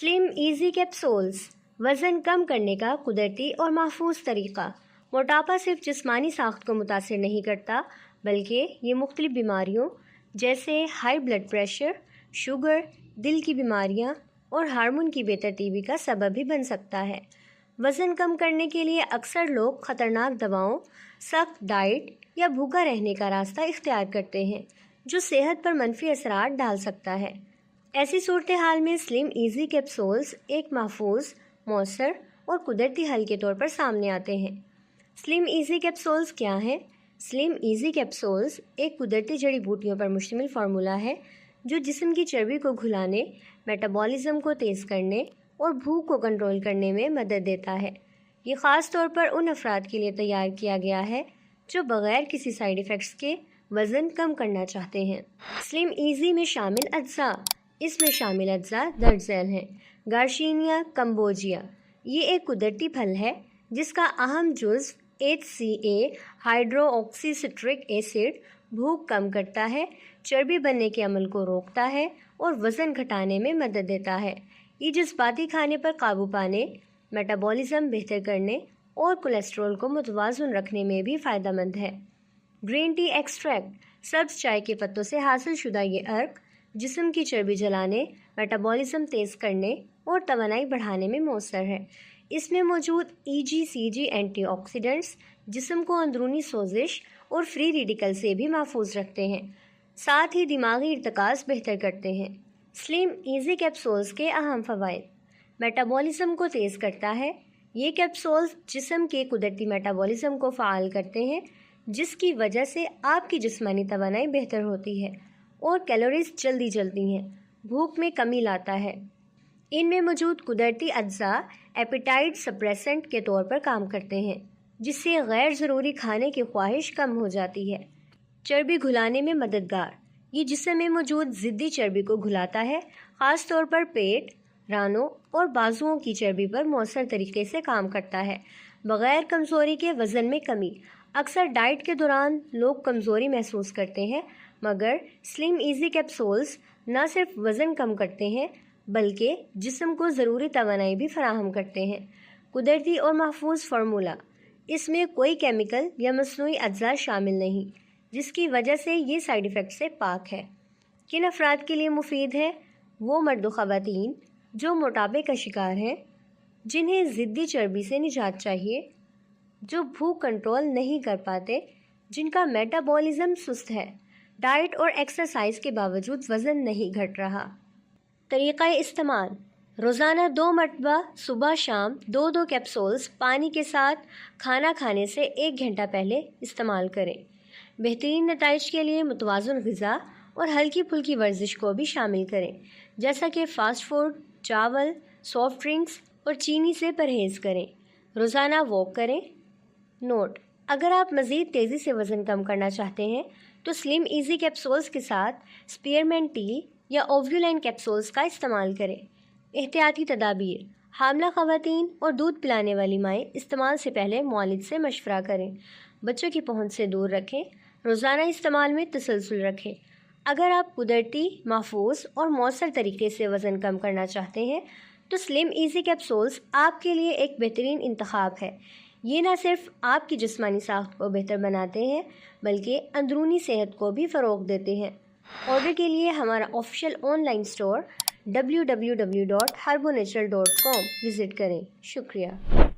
Slim easy capsules वज़न कम करने का कुदरती और महफूज तरीक़ा। मोटापा सिर्फ जिस्मानी साख्त को मुतासिर नहीं करता, बल्कि ये मुख्तलिफ बीमारियों जैसे हाई ब्लड प्रेशर, शुगर, दिल की बीमारियां और हार्मोन की बेतरतीबी का सबब भी बन सकता है। वज़न कम करने के लिए अक्सर लोग ख़तरनाक दवाओं, सख्त डाइट या भूखा रहने का रास्ता इख्तियार करते हैं, जो सेहत पर मनफी असरात डाल सकता है। ऐसी सूरत हाल में स्लिम ईजी कैप्सूल्स एक महफूज, मौसर और कुदरती हल के तौर पर सामने आते हैं। स्लिम ईजी कैप्सूल्स क्या हैं? स्लिम ईजी कैप्सूल्स एक कुदरती जड़ी बूटियों पर मुश्तमिल फार्मूला है जो जिस्म की चर्बी को घुलाने, मेटाबॉलिज्म को तेज़ करने और भूख को कंट्रोल करने में मदद देता है। ये ख़ास तौर पर उन अफराद के लिए तैयार किया गया है जो बग़ैर किसी साइड इफ़ेक्ट्स के वज़न कम करना चाहते हैं। स्लिम ईजी में शामिल अज्जा। इसमें शामिल अज्जा दर्ज झैल हैं। गार्शिनिया कंबोजिया ये एक कुदरती फल है जिसका अहम जुज़्व HCA हाइड्रोक्सीसिट्रिक एसिड भूख कम करता है, चर्बी बनने के अमल को रोकता है और वज़न घटाने में मदद देता है। ये जज्बाती खाने पर काबू पाने, मेटाबॉलिज्म बेहतर करने और कोलेस्ट्रॉल को मुतवाज़ुन रखने में भी फ़ायदेमंद है। ग्रीन टी एक्सट्रैक्ट सब्ज़ चाय के पत्तों से हासिल शुदा ये अर्क जिस्म की चर्बी जलाने, मेटाबॉलिज्म तेज़ करने और तवानाई बढ़ाने में मौसर है। इसमें मौजूद EGCG एंटीऑक्सीडेंट्स जिस्म को अंदरूनी सोजिश और फ्री रेडिकल से भी महफूज रखते हैं, साथ ही दिमागी इर्तिकाज़ बेहतर करते हैं। स्लिम ईजी कैप्सूल्स के अहम फ़वाइद: मेटाबॉलिज्म को तेज़ करता है। ये कैप्सूल्स जिस्म के कुदरती मेटाबॉलिज्म को फ़ाल करते हैं, जिसकी वजह से आपकी जिस्मानी तवानाई बेहतर होती है और कैलोरीज जल्दी जलती हैं। भूख में कमी लाता है। इनमें मौजूद कुदरती अज्जा एपेटाइट सप्रेसेंट के तौर पर काम करते हैं, जिससे गैर ज़रूरी खाने की ख्वाहिश कम हो जाती है। चर्बी घुलाने में मददगार। ये जिस्म में मौजूद ज़िद्दी चर्बी को घुलाता है, ख़ास तौर पर पेट, रानों और बाजुओं की चर्बी पर मौसर तरीके से काम करता है। बग़ैर कमज़ोरी के वज़न में कमी। अक्सर डाइट के दौरान लोग कमज़ोरी महसूस करते हैं, मगर स्लिम ईजी कैप्सूल्स न सिर्फ वज़न कम करते हैं बल्कि जिस्म को ज़रूरी तवानाई भी फराहम करते हैं। कुदरती और महफूज फार्मूला। इसमें कोई केमिकल या मसनूई अज्जा शामिल नहीं, जिसकी वजह से ये साइड इफ़ेक्ट से पाक है। किन अफराद के लिए मुफीद है? वो मर्द व ख़वातीन जो मोटापे का शिकार हैं, जिन्हें ज़िद्दी चर्बी से निजात चाहिए, जो भूख कंट्रोल नहीं कर पाते, जिनका मेटाबॉलिज्म सुस्त है, डाइट और एक्सरसाइज के बावजूद वज़न नहीं घट रहा। तरीक़ा इस्तेमाल: रोज़ाना 2 मरतबा सुबह शाम 2-2 कैप्सूल्स पानी के साथ खाना खाने से 1 घंटा पहले इस्तेमाल करें। बेहतरीन नताइज के लिए मुतवाज़ुन ग़िज़ा और हल्की फुल्की वर्जिश को भी शामिल करें, जैसा कि फ़ास्ट फूड, चावल, सॉफ्ट ड्रिंक्स और चीनी से परहेज़ करें। रोज़ाना वॉक करें। नोट: अगर आप मज़ीद तेज़ी से वज़न कम करना चाहते हैं तो स्लिम ईजी कैप्सूल्स के साथ स्पीयरमैंट टी या ओव्यूलाइन कैप्सूल्स का इस्तेमाल करें। एहतियाती तदाबीर: हामला ख़वातीन और दूध पिलाने वाली माएँ इस्तेमाल से पहले मुआलिज से मशवरा करें। बच्चों की पहुँच से दूर रखें। रोज़ाना इस्तेमाल में तसलसल रखें। अगर आप कुदरती, महफूज और मौसर तरीके से वज़न कम करना चाहते हैं तो स्लिम ईजी कैप्सूल्स आपके लिए एक बेहतरीन इंतखाब है। ये न सिर्फ आपकी जिस्मानी साख्त को बेहतर बनाते हैं बल्कि अंदरूनी सेहत को भी फ़रोग़ देते हैं। ऑर्डर के लिए हमारा official online store www.herbonatural.com visit करें। शुक्रिया।